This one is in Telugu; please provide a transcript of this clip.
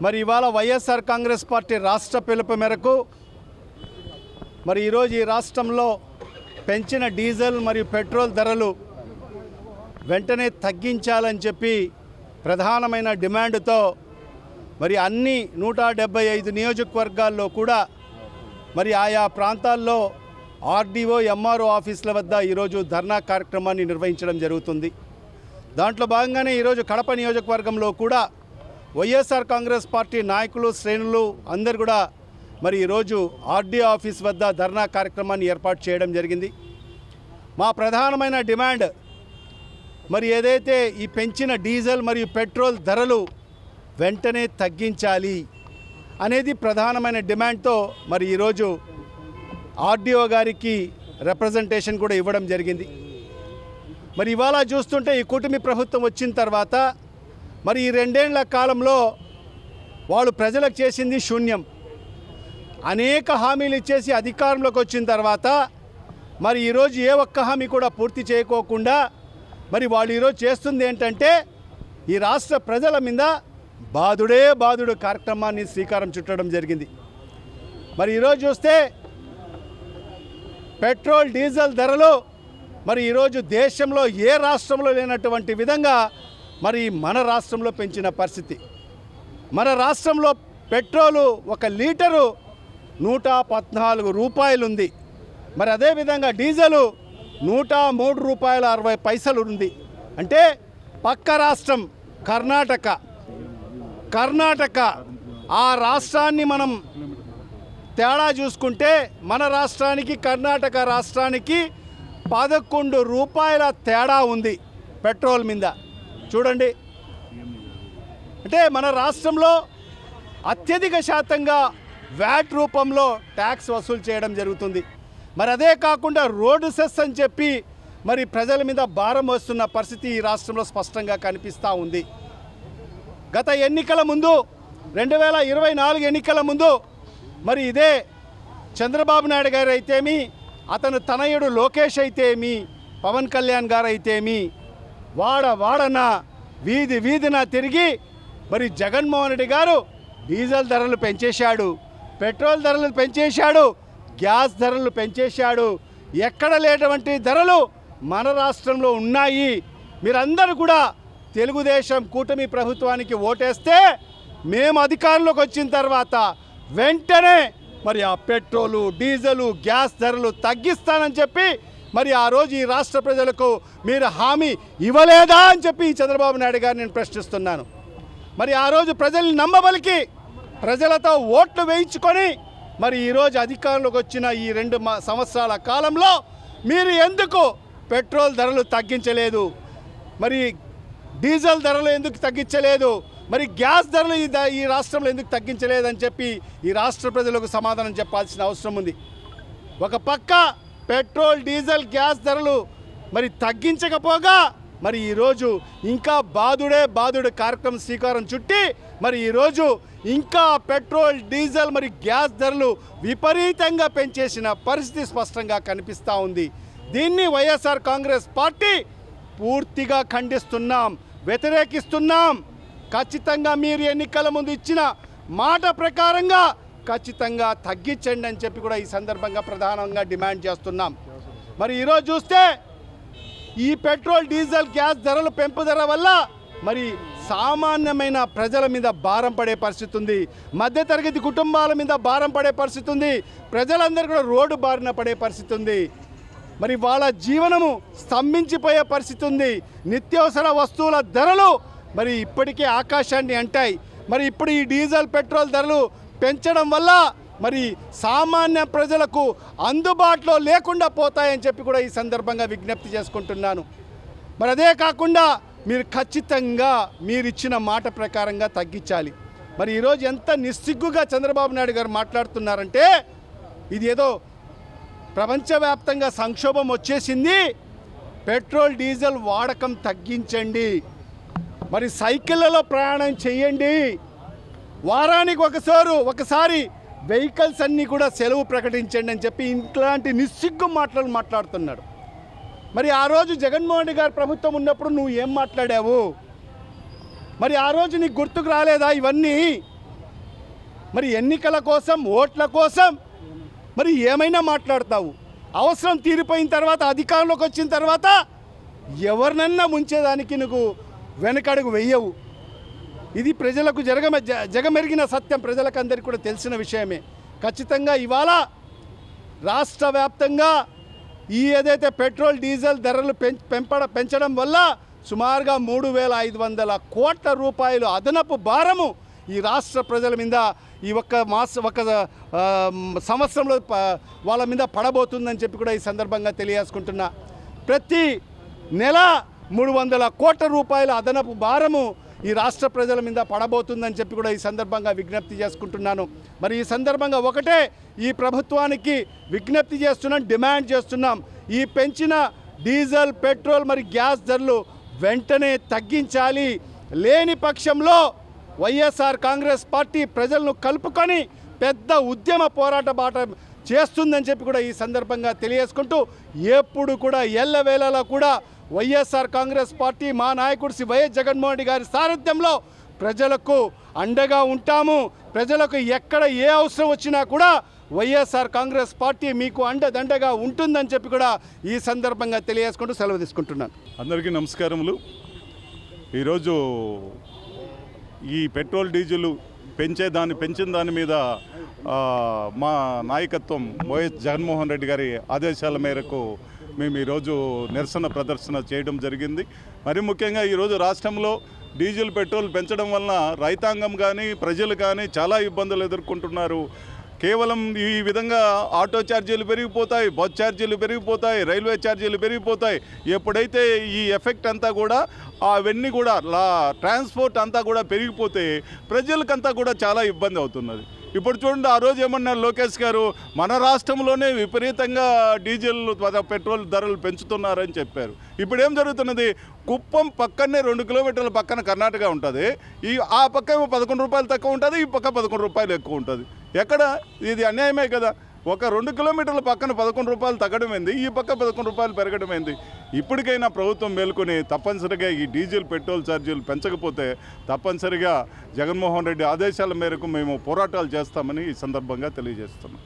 మరి ఇవాళ వైఎస్ఆర్ కాంగ్రెస్ పార్టీ రాష్ట్ర పిలుపు మేరకు మరి ఈరోజు ఈ రాష్ట్రంలో పెంచిన డీజిల్ మరియు పెట్రోల్ ధరలు వెంటనే తగ్గించాలని చెప్పి ప్రధానమైన డిమాండ్తో మరి అన్ని 175 నియోజకవర్గాల్లో కూడా మరి ఆయా ప్రాంతాల్లో ఆర్డీఓ ఎంఆర్ఓ ఆఫీసుల వద్ద ఈరోజు ధర్నా కార్యక్రమాన్ని నిర్వహించడం జరుగుతుంది. దాంట్లో భాగంగానే ఈరోజు కడప నియోజకవర్గంలో కూడా వైఎస్ఆర్ కాంగ్రెస్ పార్టీ నాయకులు శ్రేణులు అందరు కూడా మరి ఈరోజు ఆర్డీఓ ఆఫీస్ వద్ద ధర్నా కార్యక్రమాన్ని ఏర్పాటు చేయడం జరిగింది. మా ప్రధానమైన డిమాండ్ మరి ఏదైతే ఈ పెంచిన డీజిల్ మరియు పెట్రోల్ ధరలు వెంటనే తగ్గించాలి అనేది ప్రధానమైన డిమాండ్తో మరి ఈరోజు ఆర్డీఓ గారికి రిప్రజెంటేషన్ కూడా ఇవ్వడం జరిగింది. మరి ఇవాళ చూస్తుంటే ఈ కూటమి ప్రభుత్వం వచ్చిన తర్వాత మరి ఈ 2 ఏళ్ల కాలంలో వాళ్ళు ప్రజలకు చేసింది శూన్యం. అనేక హామీలు ఇచ్చేసి అధికారంలోకి వచ్చిన తర్వాత మరి ఈరోజు ఏ ఒక్క హామీ కూడా పూర్తి చేయకోకుండా మరి వాళ్ళు ఈరోజు చేస్తుంది ఏంటంటే ఈ రాష్ట్ర ప్రజల మీద బాదుడు కార్యక్రమాన్ని శ్రీకారం చుట్టడం జరిగింది. మరి ఈరోజు చూస్తే పెట్రోల్ డీజిల్ ధరలు మరి ఈరోజు దేశంలో ఏ రాష్ట్రంలో లేనటువంటి విధంగా మరి మన రాష్ట్రంలో పెంచిన పరిస్థితి. మన రాష్ట్రంలో పెట్రోలు 1 లీటరు 114 రూపాయలు ఉంది. మరి అదేవిధంగా డీజిలు 103 రూపాయల 60 పైసలు ఉంది. అంటే పక్క రాష్ట్రం కర్ణాటక ఆ రాష్ట్రాన్ని మనం తేడా చూసుకుంటే మన రాష్ట్రానికి కర్ణాటక రాష్ట్రానికి 11 రూపాయల తేడా ఉంది పెట్రోల్ మీద. చూడండి, అంటే మన రాష్ట్రంలో అత్యధిక శాతంగా వ్యాట్ రూపంలో ట్యాక్స్ వసూలు చేయడం జరుగుతుంది. మరి అదే కాకుండా రోడ్డు సెస్ అని చెప్పి మరి ప్రజల మీద భారం వస్తున్న పరిస్థితి ఈ రాష్ట్రంలో స్పష్టంగా కనిపిస్తూ ఉంది. గత ఎన్నికల ముందు 2024 ఎన్నికల ముందు మరి ఇదే చంద్రబాబు నాయుడు గారు అయితేమి, అతను తనయుడు లోకేష్ అయితేమి, పవన్ కళ్యాణ్ గారు అయితేమి వాడన వీధిన తిరిగి మరి జగన్మోహన్ రెడ్డి గారు డీజిల్ ధరలు పెంచేశాడు, పెట్రోల్ ధరలు పెంచేశాడు, గ్యాస్ ధరలు పెంచేశాడు. ఎక్కడ లేనటువంటి ధరలు మన రాష్ట్రంలో ఉన్నాయి. మీరందరూ కూడా తెలుగుదేశం కూటమి ప్రభుత్వానికి ఓటేస్తే మేము అధికారంలోకి వచ్చిన తర్వాత వెంటనే మరి ఆ పెట్రోలు డీజిలు గ్యాస్ ధరలు తగ్గిస్తానని చెప్పి మరి ఆ రోజు ఈ రాష్ట్ర ప్రజలకు మీరు హామీ ఇవ్వలేదా అని చెప్పి చంద్రబాబు నాయుడు గారిని నేను ప్రశ్నిస్తున్నాను. మరి ఆ రోజు ప్రజల్ని నమ్మబలికి ప్రజలతో ఓట్లు వేయించుకొని మరి ఈరోజు అధికారంలోకి వచ్చిన ఈ 2 సంవత్సరాల కాలంలో మీరు ఎందుకు పెట్రోల్ ధరలు తగ్గించలేదు, మరి డీజిల్ ధరలు ఎందుకు తగ్గించలేదు, మరి గ్యాస్ ధరలు ఈ రాష్ట్రంలో ఎందుకు తగ్గించలేదని చెప్పి ఈ రాష్ట్ర ప్రజలకు సమాధానం చెప్పాల్సిన అవసరం ఉంది. ఒక పక్క పెట్రోల్ డీజిల్ గ్యాస్ ధరలు మరి తగ్గించకపోగా మరి ఈరోజు ఇంకా బాదుడు కార్యక్రమం శ్రీకారం చుట్టి మరి ఈరోజు ఇంకా పెట్రోల్ డీజిల్ మరి గ్యాస్ ధరలు విపరీతంగా పెంచేసిన పరిస్థితి స్పష్టంగా కనిపిస్తూ ఉంది. దీన్ని వైఎస్ఆర్ కాంగ్రెస్ పార్టీ పూర్తిగా ఖండిస్తున్నాం, వ్యతిరేకిస్తున్నాం. ఖచ్చితంగా మీరు ఎన్నికల ముందు ఇచ్చిన మాట ప్రకారంగా ఖచ్చితంగా తగ్గించండి అని చెప్పి కూడా ఈ సందర్భంగా ప్రధానంగా డిమాండ్ చేస్తున్నాం. మరి ఈరోజు చూస్తే ఈ పెట్రోల్ డీజిల్ గ్యాస్ ధరల పెంపుదల వల్ల మరి సామాన్యమైన ప్రజల మీద భారం పడే పరిస్థితి ఉంది, మధ్యతరగతి కుటుంబాల మీద భారం పడే పరిస్థితి ఉంది, ప్రజలందరూ కూడా రోడ్డు బారిన పడే పరిస్థితి ఉంది. మరి వాళ్ళ జీవనము స్తంభించిపోయే పరిస్థితి ఉంది. నిత్యావసర వస్తువుల ధరలు మరి ఇప్పటికే ఆకాశాన్ని అంటాయి. మరి ఇప్పుడు ఈ డీజిల్ పెట్రోల్ ధరలు పెంచడం వల్ల మరి సామాన్య ప్రజలకు అందుబాటులో లేకుండా పోతాయని చెప్పి కూడా ఈ సందర్భంగా విజ్ఞప్తి చేసుకుంటున్నాను. మరి అదే కాకుండా మీరు ఖచ్చితంగా మీరు ఇచ్చిన మాట ప్రకారంగా తగ్గించాలి. మరి ఈరోజు ఎంత నిస్సిగ్గుగా చంద్రబాబు నాయుడు గారు మాట్లాడుతున్నారంటే ఇది ఏదో ప్రపంచవ్యాప్తంగా సంక్షోభం వచ్చేసింది, పెట్రోల్ డీజిల్ వాడకం తగ్గించండి, మరి సైకిళ్ళలో ప్రయాణం చేయండి, వారానికి ఒకసారి వెహికల్స్ అన్నీ కూడా సెలవు ప్రకటించండి అని చెప్పి ఇట్లాంటి నిస్సిగ్గు మాటలు మాట్లాడుతున్నాడు. మరి ఆ రోజు జగన్మోహన్ రెడ్డి గారి ప్రభుత్వం ఉన్నప్పుడు నువ్వు ఏం మాట్లాడావు? మరి ఆ రోజు నీకు గుర్తుకు రాలేదా ఇవన్నీ? మరి ఎన్నికల కోసం, ఓట్ల కోసం మరి ఏమైనా మాట్లాడతావు. అవసరం తీరిపోయిన తర్వాత, అధికారంలోకి వచ్చిన తర్వాత ఎవరినన్నా ముంచేదానికి నువ్వు వెనకడుగు వెయ్యవు. ఇది ప్రజలకు జగమెరిగిన సత్యం, ప్రజలకు అందరికీ కూడా తెలిసిన విషయమే. ఖచ్చితంగా ఇవాళ రాష్ట్ర వ్యాప్తంగా ఈ ఏదైతే పెట్రోల్ డీజిల్ ధరలు పెంచడం వల్ల సుమారుగా 3,500 కోట్ల రూపాయలు అదనపు భారము ఈ రాష్ట్ర ప్రజల మీద ఈ ఒక్క సంవత్సరంలో వాళ్ళ మీద పడబోతుందని చెప్పి కూడా ఈ సందర్భంగా తెలియజేసుకుంటున్నా. ప్రతి నెల 300 కోట్ల రూపాయల అదనపు భారము ఈ రాష్ట్ర ప్రజల మీద పడబోతుందని చెప్పి కూడా ఈ సందర్భంగా విజ్ఞప్తి చేసుకుంటున్నాను. మరి ఈ సందర్భంగా ఒకటే ఈ ప్రభుత్వానికి విజ్ఞప్తి చేస్తున్నాం, డిమాండ్ చేస్తున్నాం. ఈ పెంచిన డీజిల్, పెట్రోల్ మరి గ్యాస్ ధరలు వెంటనే తగ్గించాలి. లేని పక్షంలో వైఎస్ఆర్ కాంగ్రెస్ పార్టీ ప్రజలను కలుపుకొని పెద్ద ఉద్యమ పోరాట బాట చేస్తుందని చెప్పి కూడా ఈ సందర్భంగా తెలియజేసుకుంటూ, ఎప్పుడు కూడా ఎల్లవేళలా కూడా వైఎస్ఆర్ కాంగ్రెస్ పార్టీ మా నాయకుడు శ్రీ వైఎస్ జగన్మోహన్ రెడ్డి గారి సారథ్యంలో ప్రజలకు అండగా ఉంటాము. ప్రజలకు ఎక్కడ ఏ అవసరం వచ్చినా కూడా వైఎస్ఆర్ కాంగ్రెస్ పార్టీ మీకు అండదండగా ఉంటుందని చెప్పి కూడా ఈ సందర్భంగా తెలియజేసుకుంటూ సెలవు తీసుకుంటున్నాను. అందరికీ నమస్కారములు. ఈరోజు ఈ పెట్రోల్ డీజిల్ పెంచిన దాని మీద మా నాయకత్వం వైఎస్ జగన్మోహన్ రెడ్డి గారి ఆదేశాల మేరకు మేము ఈరోజు నిరసన ప్రదర్శన చేయడం జరిగింది. మరి ముఖ్యంగా ఈరోజు రాష్ట్రంలో డీజిల్, పెట్రోల్ పెంచడం వలన రైతాంగం కానీ ప్రజలు కానీ చాలా ఇబ్బందులు ఎదుర్కొంటున్నారు. కేవలం ఈ విధంగా ఆటో ఛార్జీలు పెరిగిపోతాయి, బస్ ఛార్జీలు పెరిగిపోతాయి, రైల్వే ఛార్జీలు పెరిగిపోతాయి. ఎప్పుడైతే ఈ ఎఫెక్ట్ అంతా కూడా అవన్నీ కూడా ట్రాన్స్పోర్ట్ అంతా కూడా పెరిగిపోతే ప్రజలకంతా కూడా చాలా ఇబ్బంది అవుతున్నది. ఇప్పుడు చూడండి, ఆ రోజు ఏమన్నారు లోకేష్ గారు, మన రాష్ట్రంలోనే విపరీతంగా డీజిల్, పెట్రోల్ ధరలు పెంచుతున్నారని చెప్పారు. ఇప్పుడు ఏం జరుగుతున్నది, కుప్పం పక్కనే 2 కిలోమీటర్ల పక్కన కర్ణాటక ఉంటుంది. ఆ పక్క ఏమో 11 రూపాయలు తక్కువ ఉంటుంది, ఈ పక్క 11 రూపాయలు ఎక్కువ ఉంటుంది. ఎక్కడ ఇది అన్యాయమే కదా. ఒక 2 కిలోమీటర్ల పక్కన 11 రూపాయలు తగ్గడం ఏంది, ఈ పక్క 11 రూపాయలు పెరగడం ఏంది. ఇప్పటికైనా ప్రభుత్వం మేల్కొని తప్పనిసరిగా ఈ డీజిల్, పెట్రోల్ ఛార్జీలు పెంచకపోతే తప్పనిసరిగా జగన్మోహన్ రెడ్డి ఆదేశాల మేరకు మేము పోరాటాలు చేస్తామని ఈ సందర్భంగా తెలియజేస్తున్నాం.